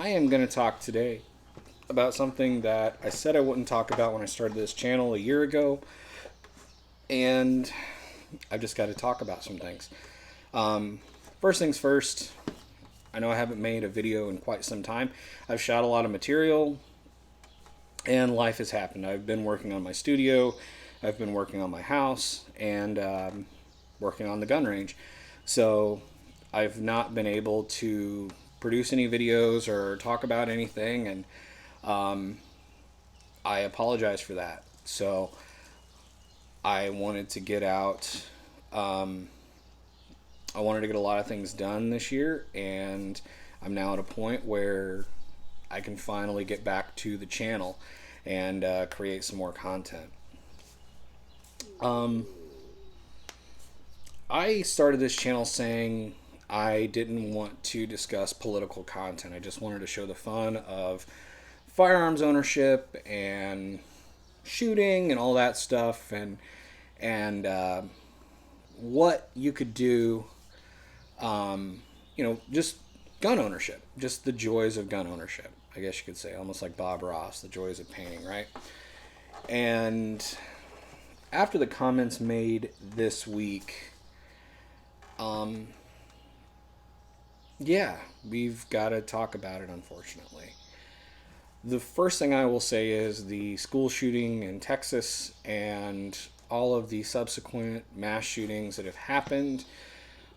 I am going to talk today about something that I said I wouldn't talk about when I started this channel a year ago, and I've just got to talk about some things. First things first, I know I haven't made a video in quite some time. I've shot a lot of material, and life has happened. I've been working on my studio, I've been working on my house, and working on the gun range. So I've not been able to produce any videos or talk about anything, and I apologize for that. So I wanted to get out. I wanted to get a lot of things done this year, and I'm now at a point where I can finally get back to the channel and create some more content. I started this channel saying I didn't want to discuss political content. I just wanted to show the fun of firearms ownership and shooting and all that stuff, and what you could do. Just gun ownership, just the joys of gun ownership. I guess you could say, almost like Bob Ross, the joys of painting, right? And after the comments made this week, yeah, we've got to talk about it, unfortunately. The first thing I will say is the school shooting in Texas and all of the subsequent mass shootings that have happened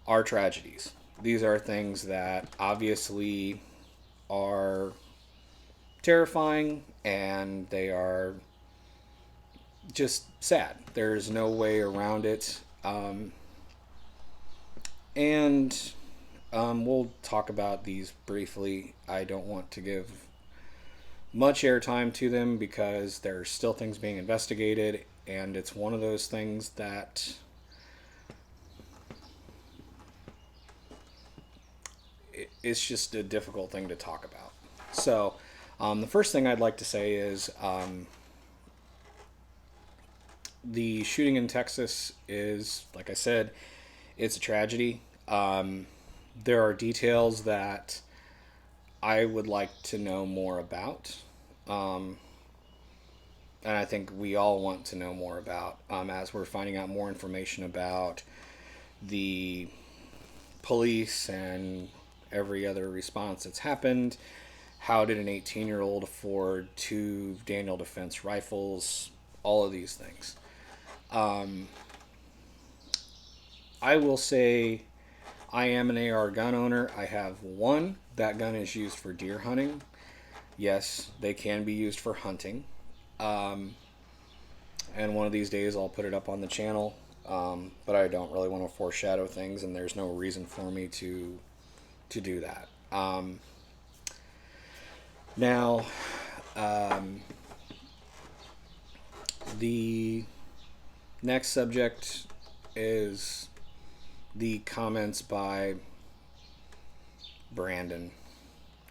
are tragedies. These are things that obviously are terrifying, and they are just sad. There's no way around it. We'll talk about these briefly. I don't want to give much airtime to them because there's still things being investigated, and it's one of those things that it's just a difficult thing to talk about. So the first thing I'd like to say is the shooting in Texas is, like I said, it's a tragedy. There are details that I would like to know more about. And I think we all want to know more about, as we're finding out more information about the police and every other response that's happened. How did an 18-year-old afford 2 Daniel Defense rifles? All of these things. I will say I am an AR gun owner. I have one. That gun is used for deer hunting. Yes, they can be used for hunting. And one of these days I'll put it up on the channel. But I don't really want to foreshadow things, and there's no reason for me to do that. Now, the next subject is the comments by Brandon.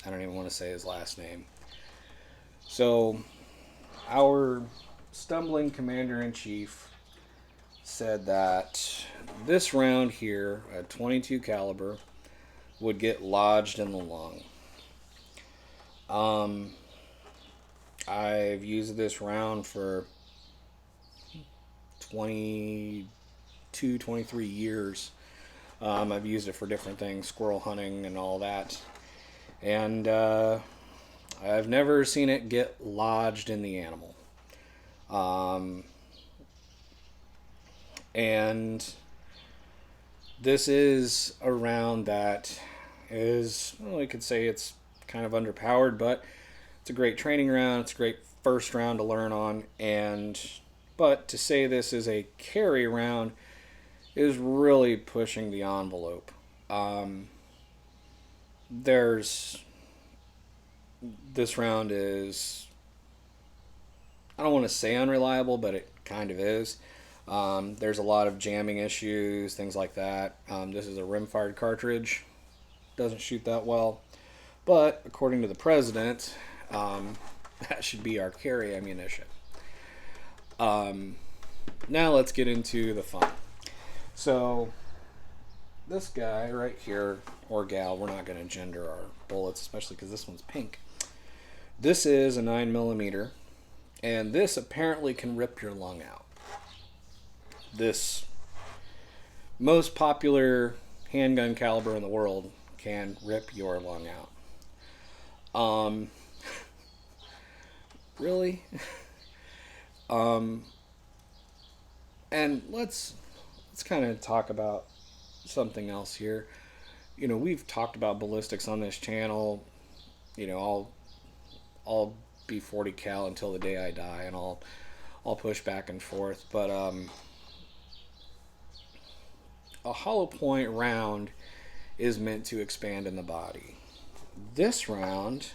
I don't even want to say his last name. So, our stumbling commander-in-chief said that this round here, a .22 caliber, would get lodged in the lung. I've used this round for 22, 23 years. I've used it for different things, squirrel hunting and all that. And I've never seen it get lodged in the animal. And this is a round that is, well, I could say it's kind of underpowered, but it's a great training round. It's a great first round to learn on. But to say this is a carry round is really pushing the envelope. This round is, I don't want to say unreliable, but it kind of is. There's a lot of jamming issues, things like that. This is a rim-fired cartridge. Doesn't shoot that well. But according to the president, that should be our carry ammunition. Now let's get into the fun. So this guy right here or gal, we're not going to gender our bullets, especially because this one's pink. This is a 9mm, and this apparently can rip your lung out. This most popular handgun caliber in the world can rip your lung out. Really? And let's kind of talk about something else here. You know, we've talked about ballistics on this channel. You know, I'll be 40 cal until the day I die, and I'll push back and forth. But a hollow point round is meant to expand in the body. This round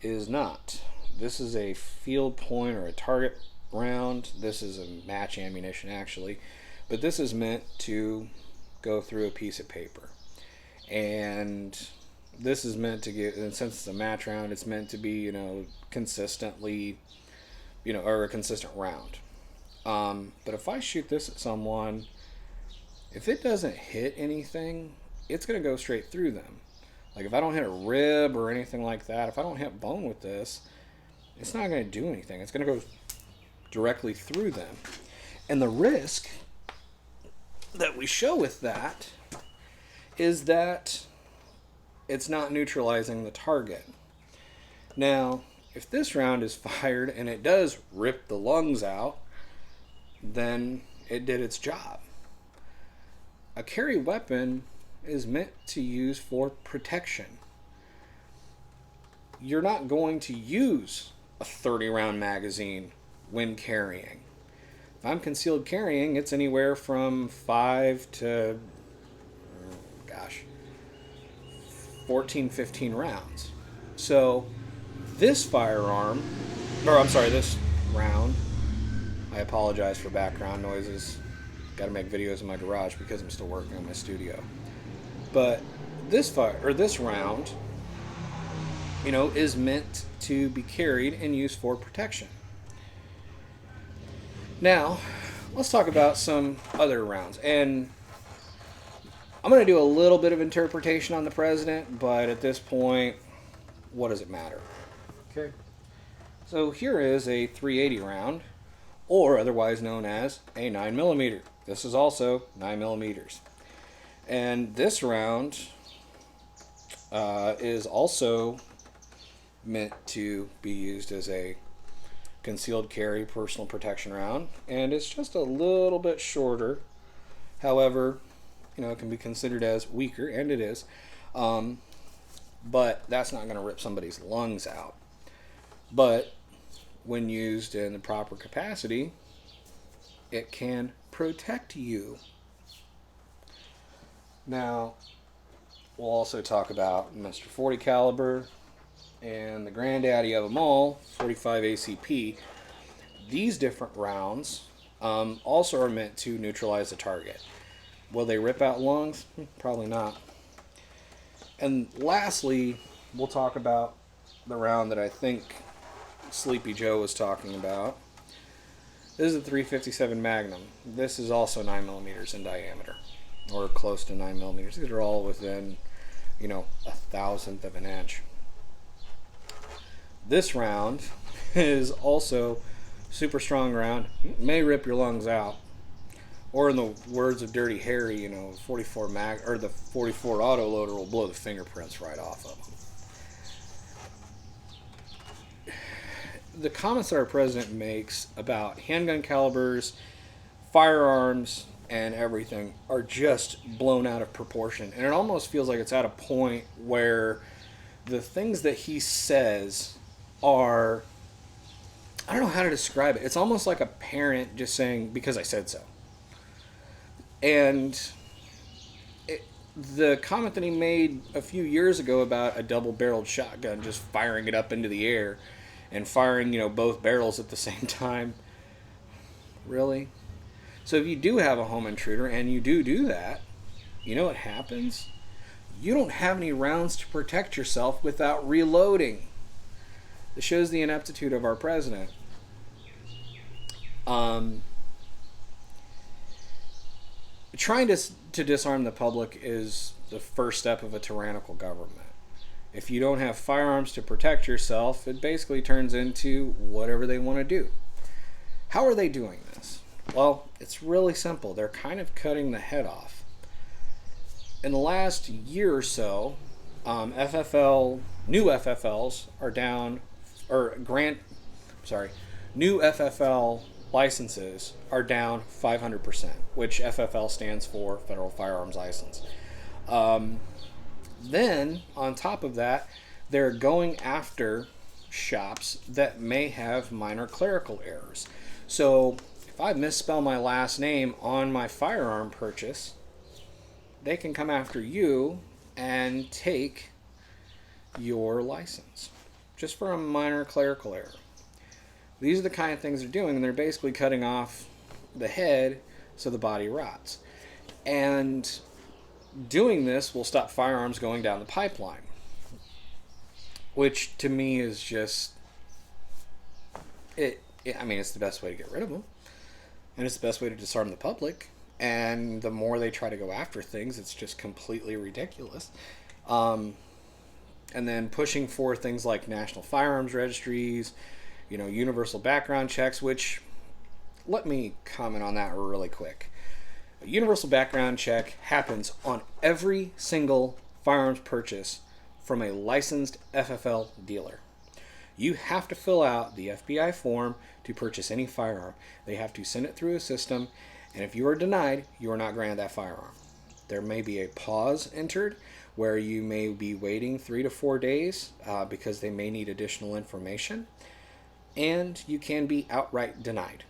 is not. This is a field point or a target round. This is a match ammunition, actually, but this is meant to go through a piece of paper. And this is meant to get, and since it's a match round, it's meant to be, you know, consistently, you know, or a consistent round. But if I shoot this at someone, if it doesn't hit anything, it's going to go straight through them. Like if I don't hit a rib or anything like that, if I don't hit bone with this, it's not going to do anything. It's going to go directly through them. And the risk that we show with that is that it's not neutralizing the target. Now, if this round is fired and it does rip the lungs out, then it did its job. A carry weapon is meant to use for protection. You're not going to use a 30-round magazine when carrying. If I'm concealed carrying, it's anywhere from 5 to 14, 15 rounds. So this firearm, or I'm sorry, this round, I apologize for background noises. Got to make videos in my garage because I'm still working on my studio. But this round, you know, is meant to be carried and used for protection. Now, let's talk about some other rounds. And I'm going to do a little bit of interpretation on the president, but at this point, what does it matter? Okay. So here is a 380 round, or otherwise known as a 9mm. This is also 9mm. And this round is also meant to be used as a concealed carry personal protection round, and it's just a little bit shorter. However, you know, it can be considered as weaker, and it is, but that's not going to rip somebody's lungs out. But when used in the proper capacity, it can protect you. Now, we'll also talk about Mr. 40 caliber and the granddaddy of them all, 45 ACP. These different rounds also are meant to neutralize the target. Will they rip out lungs? Probably not. And lastly, we'll talk about the round that I think Sleepy Joe was talking about. This is a 357 Magnum. This is also 9mm in diameter, or close to 9mm. These are all within, you know, 1/1000th of an inch. This round is also super strong round. It may rip your lungs out. Or in the words of Dirty Harry, you know, 44 or the 44 autoloader will blow the fingerprints right off of them. The comments that our president makes about handgun calibers, firearms, and everything are just blown out of proportion. And it almost feels like it's at a point where the things that he says are, I don't know how to describe it. It's almost like a parent just saying, because I said so. And the comment that he made a few years ago about a double-barreled shotgun, just firing it up into the air and firing, you know, both barrels at the same time. Really? So if you do have a home intruder and you do that, you know what happens? You don't have any rounds to protect yourself without reloading. This shows the ineptitude of our president. Trying to disarm the public is the first step of a tyrannical government. If you don't have firearms to protect yourself, it basically turns into whatever they want to do. How are they doing this? Well, it's really simple. They're kind of cutting the head off. In the last year or so, new FFLs are down, new FFL licenses are down 500%, which FFL stands for Federal Firearms License. Then, on top of that, they're going after shops that may have minor clerical errors. So, if I misspell my last name on my firearm purchase, they can come after you and take your license just for a minor clerical error. These are the kind of things they're doing, and they're basically cutting off the head so the body rots. And doing this will stop firearms going down the pipeline, which to me is just it's the best way to get rid of them, and it's the best way to disarm the public. And the more they try to go after things, it's just completely ridiculous. And then pushing for things like national firearms registries, universal background checks, which, let me comment on that really quick. A universal background check happens on every single firearms purchase from a licensed FFL dealer. You have to fill out the FBI form to purchase any firearm. They have to send it through a system, and if you are denied, you are not granted that firearm. There may be a pause entered where you may be waiting 3 to 4 days because they may need additional information, and you can be outright denied.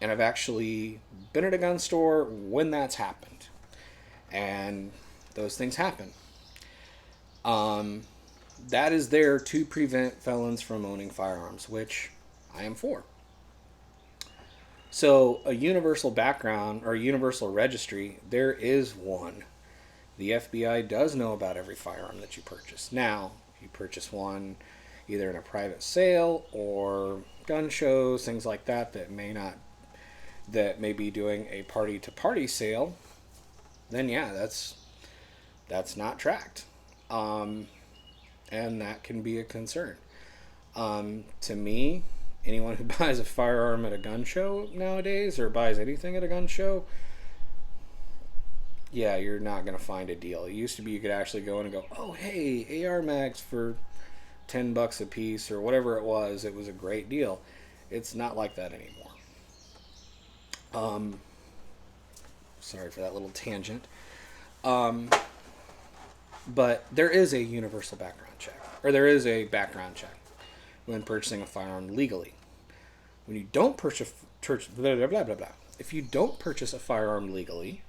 And I've actually been at a gun store when that's happened. And those things happen. That is there to prevent felons from owning firearms, which I am for. So a universal background or universal registry, there is one. The FBI does know about every firearm that you purchase. Now, if you purchase one either in a private sale or gun shows, things like that that may be doing a party-to-party sale, then yeah, that's not tracked. And that can be a concern. To me, anyone who buys a firearm at a gun show nowadays, or buys anything at a gun show, yeah, you're not going to find a deal. It used to be you could actually go in and go, oh, hey, AR mags for $10 a piece, or whatever it was. It was a great deal. It's not like that anymore. Sorry for that little tangent. But there is a universal background check, or there is a background check when purchasing a firearm legally. When you don't purchase if you don't purchase a firearm legally,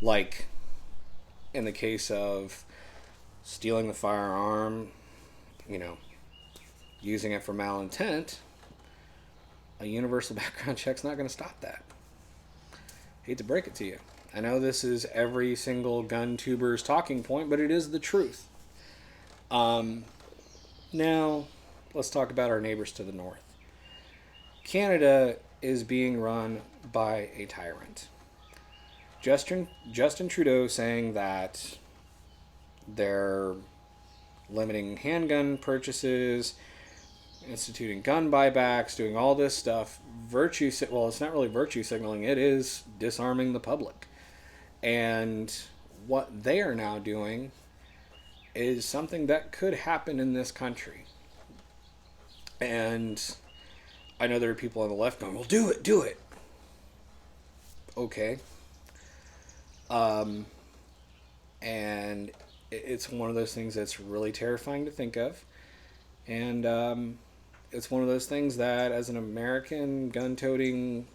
like in the case of stealing the firearm, using it for malintent, a universal background check's not going to stop that. Hate to break it to you. I know this is every single gun tuber's talking point, but it is the truth. Now, let's talk about our neighbors to the north. Canada is being run by a tyrant. Justin Trudeau saying that they're limiting handgun purchases, instituting gun buybacks, doing all this stuff. It's not really virtue signaling, it is disarming the public. And what they are now doing is something that could happen in this country. And I know there are people on the left going, well, do it. Okay. And it's one of those things that's really terrifying to think of. And it's one of those things that, as an American gun-toting,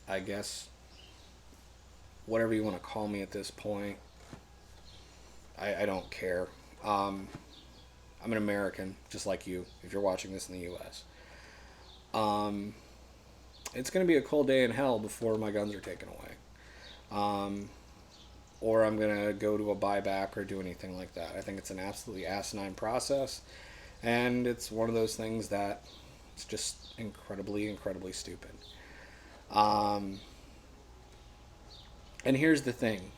I guess, whatever you want to call me at this point, I don't care. I'm an American, just like you, if you're watching this in the U.S. It's going to be a cold day in hell before my guns are taken away. Or I'm going to go to a buyback or do anything like that. I think it's an absolutely asinine process. And it's one of those things that it's just incredibly, incredibly stupid. And here's the thing.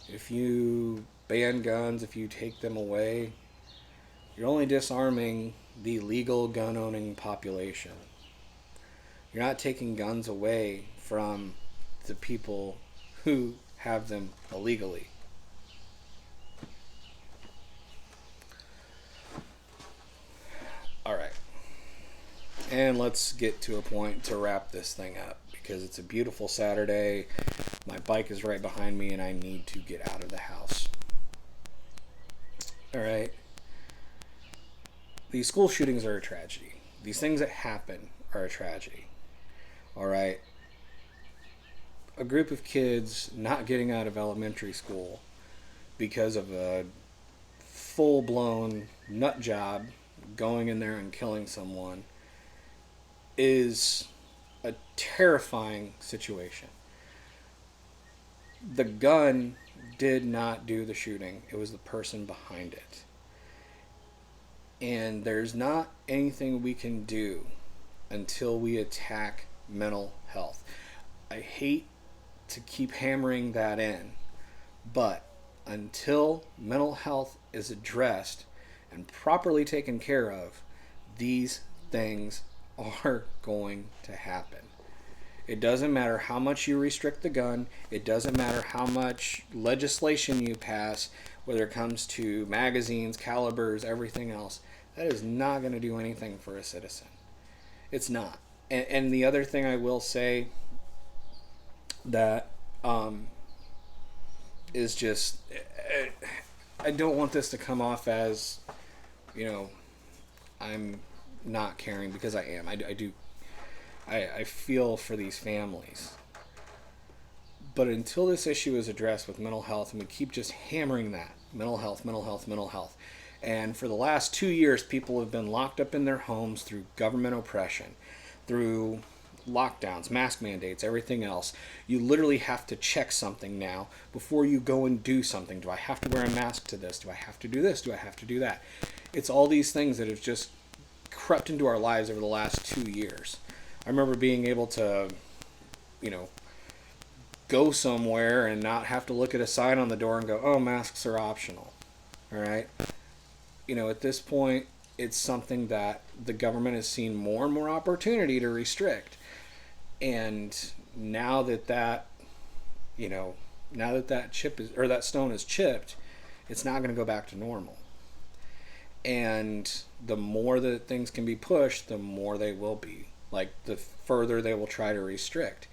If you ban guns, if you take them away, you're only disarming the legal gun owning population. You're not taking guns away from the people who have them illegally. All right. And let's get to a point to wrap this thing up, because it's a beautiful Saturday. My bike is right behind me and I need to get out of the house. All right. These school shootings are a tragedy. These things that happen are a tragedy. All right. A group of kids not getting out of elementary school because of a full-blown nut job going in there and killing someone is a terrifying situation. The gun did not do the shooting. It was the person behind it. And there's not anything we can do until we attack mental health. I hate to keep hammering that in, but until mental health is addressed and properly taken care of, these things are going to happen. It doesn't matter how much you restrict the gun. It doesn't matter how much legislation you pass, whether it comes to magazines, calibers, everything else. That is not going to do anything for a citizen. It's not. And the other thing I will say that is just, I don't want this to come off as, I'm not caring, because I am. I do. I feel for these families. But until this issue is addressed with mental health, and we keep just hammering that, mental health, mental health, mental health. And for the last 2 years, people have been locked up in their homes through government oppression, through lockdowns, mask mandates, everything else. You literally have to check something now before you go and do something. Do I have to wear a mask to this? Do I have to do this? Do I have to do that? It's all these things that have just crept into our lives over the last 2 years. I remember being able to, go somewhere and not have to look at a sign on the door and go, oh, masks are optional. All right? At this point, it's something that the government has seen more and more opportunity to restrict. And now that that chip is, or that stone is chipped, it's not going to go back to normal. And the more that things can be pushed, the more they will be. Like, the further they will try to restrict.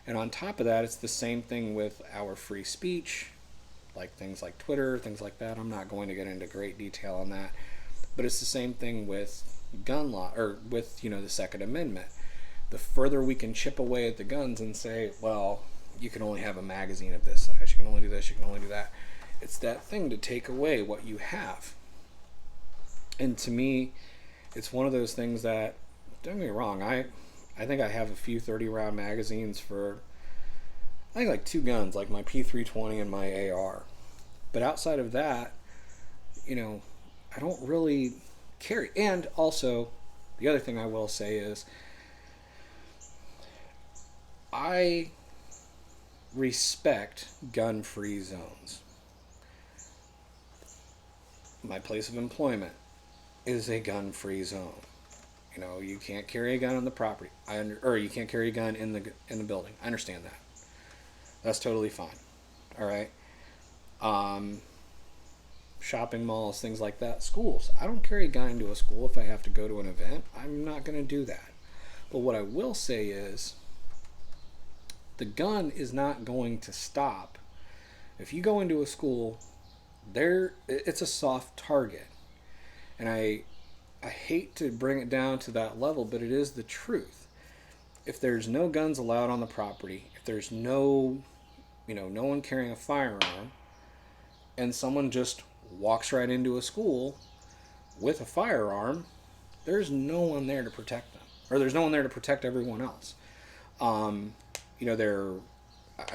And on top of that, it's the same thing with our free speech, like things like Twitter, things like that. I'm not going to get into great detail on that. But it's the same thing with gun law, or with, the Second Amendment. The further we can chip away at the guns and say, well, you can only have a magazine of this size, you can only do this, you can only do that. It's that thing to take away what you have. And to me, it's one of those things that, don't get me wrong, I think I have a few 30-round magazines for, I think, like 2 guns, like my P320 and my AR. But outside of that, I don't really carry. And also, the other thing I will say is, I respect gun-free zones. My place of employment is a gun-free zone. You can't carry a gun on the property. Or you can't carry a gun in the building. I understand that. That's totally fine. All right. Shopping malls, things like that. Schools. I don't carry a gun into a school if I have to go to an event. I'm not going to do that. But what I will say is, the gun is not going to stop. If you go into a school, it's a soft target. And I hate to bring it down to that level, but it is the truth. If there's no guns allowed on the property, if there's no one carrying a firearm, and someone just walks right into a school with a firearm, there's no one there to protect them. Or there's no one there to protect everyone else. I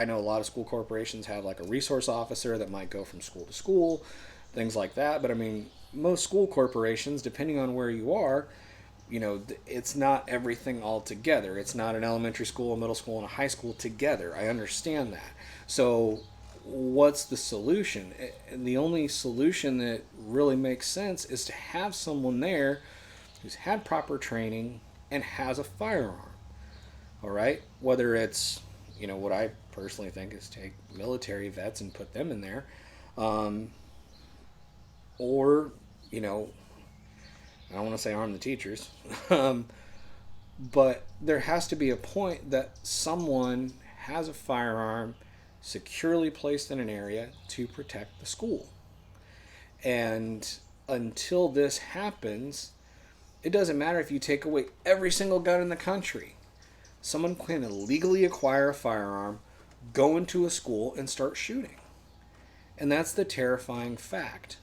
know a lot of school corporations have like a resource officer that might go from school to school, things like that. But most school corporations, depending on where you are, it's not everything all together. It's not an elementary school, a middle school, and a high school together. I understand that. So what's the solution? And the only solution that really makes sense is to have someone there who's had proper training and has a firearm. All right, whether it's, what I personally think is take military vets and put them in there, um, or I don't want to say arm the teachers, but there has to be a point that someone has a firearm securely placed in an area to protect the school. And until this happens, it doesn't matter if you take away every single gun in the country. Someone can illegally acquire a firearm, go into a school, and start shooting. And that's the terrifying fact.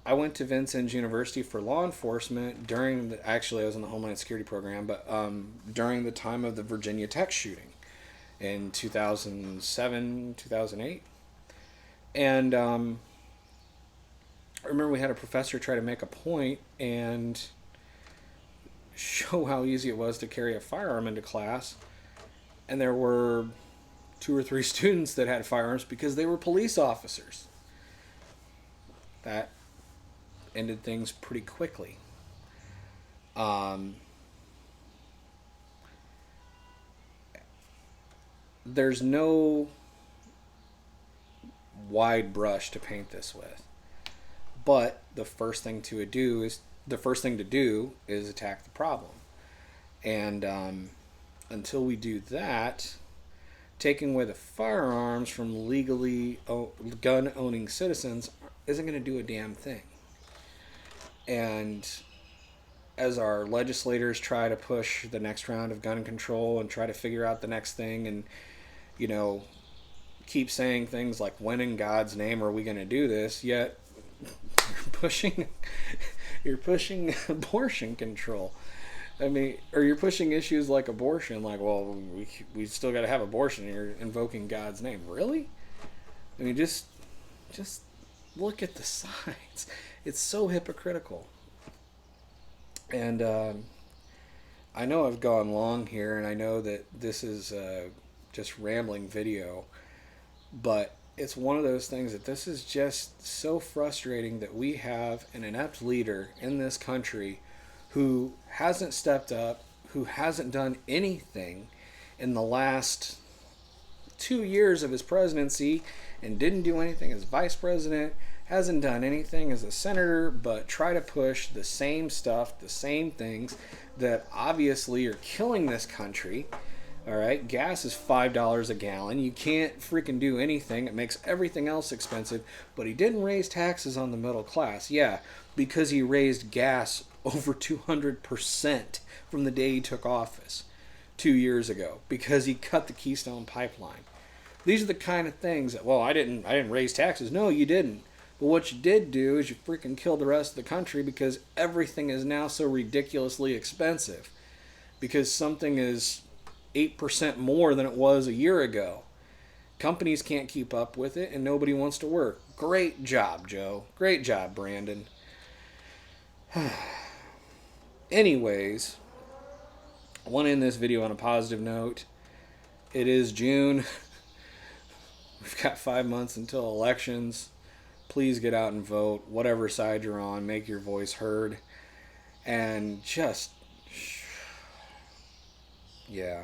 I went to Vincennes University for law enforcement actually I was in the Homeland Security program, but during the time of the Virginia Tech shooting in 2007, 2008. And I remember we had a professor try to make a point and show how easy it was to carry a firearm into class. And there were 2 or 3 students that had firearms because they were police officers. That ended things pretty quickly. There's no wide brush to paint this with, but the first thing to do is attack the problem. And until we do that, taking away the firearms from legally gun owning citizens isn't going to do a damn thing. And as our legislators try to push the next round of gun control and try to figure out the next thing, and keep saying things like, when in God's name are we going to do this, yet you're pushing abortion control. I mean, or you're pushing issues like abortion, like, well, we still got to have abortion, and you're invoking God's name. Really? I mean, just look at the signs. It's so hypocritical. And I know I've gone long here, and I know that this is just rambling video, but it's one of those things that this is just so frustrating that we have an inept leader in this country who hasn't stepped up, who hasn't done anything in the last 2 years of his presidency, and didn't do anything as vice president, hasn't done anything as a senator, but try to push the same stuff, the same things that obviously are killing this country. All right, gas is $5 a gallon. You can't freaking do anything. It makes everything else expensive. But he didn't raise taxes on the middle class. Yeah, because he raised gas over 200% from the day he took office 2 years ago, because he cut the Keystone Pipeline. These are the kind of things that, well, I didn't raise taxes. No, you didn't. But what you did do is you freaking killed the rest of the country, because everything is now so ridiculously expensive. Because something is 8% more than it was a year ago. Companies can't keep up with it, and nobody wants to work. Great job, Joe. Great job, Brandon. Anyways, I want to end this video on a positive note. It is June. We've got 5 months until elections. Please get out and vote. Whatever side you're on, make your voice heard. And just, yeah.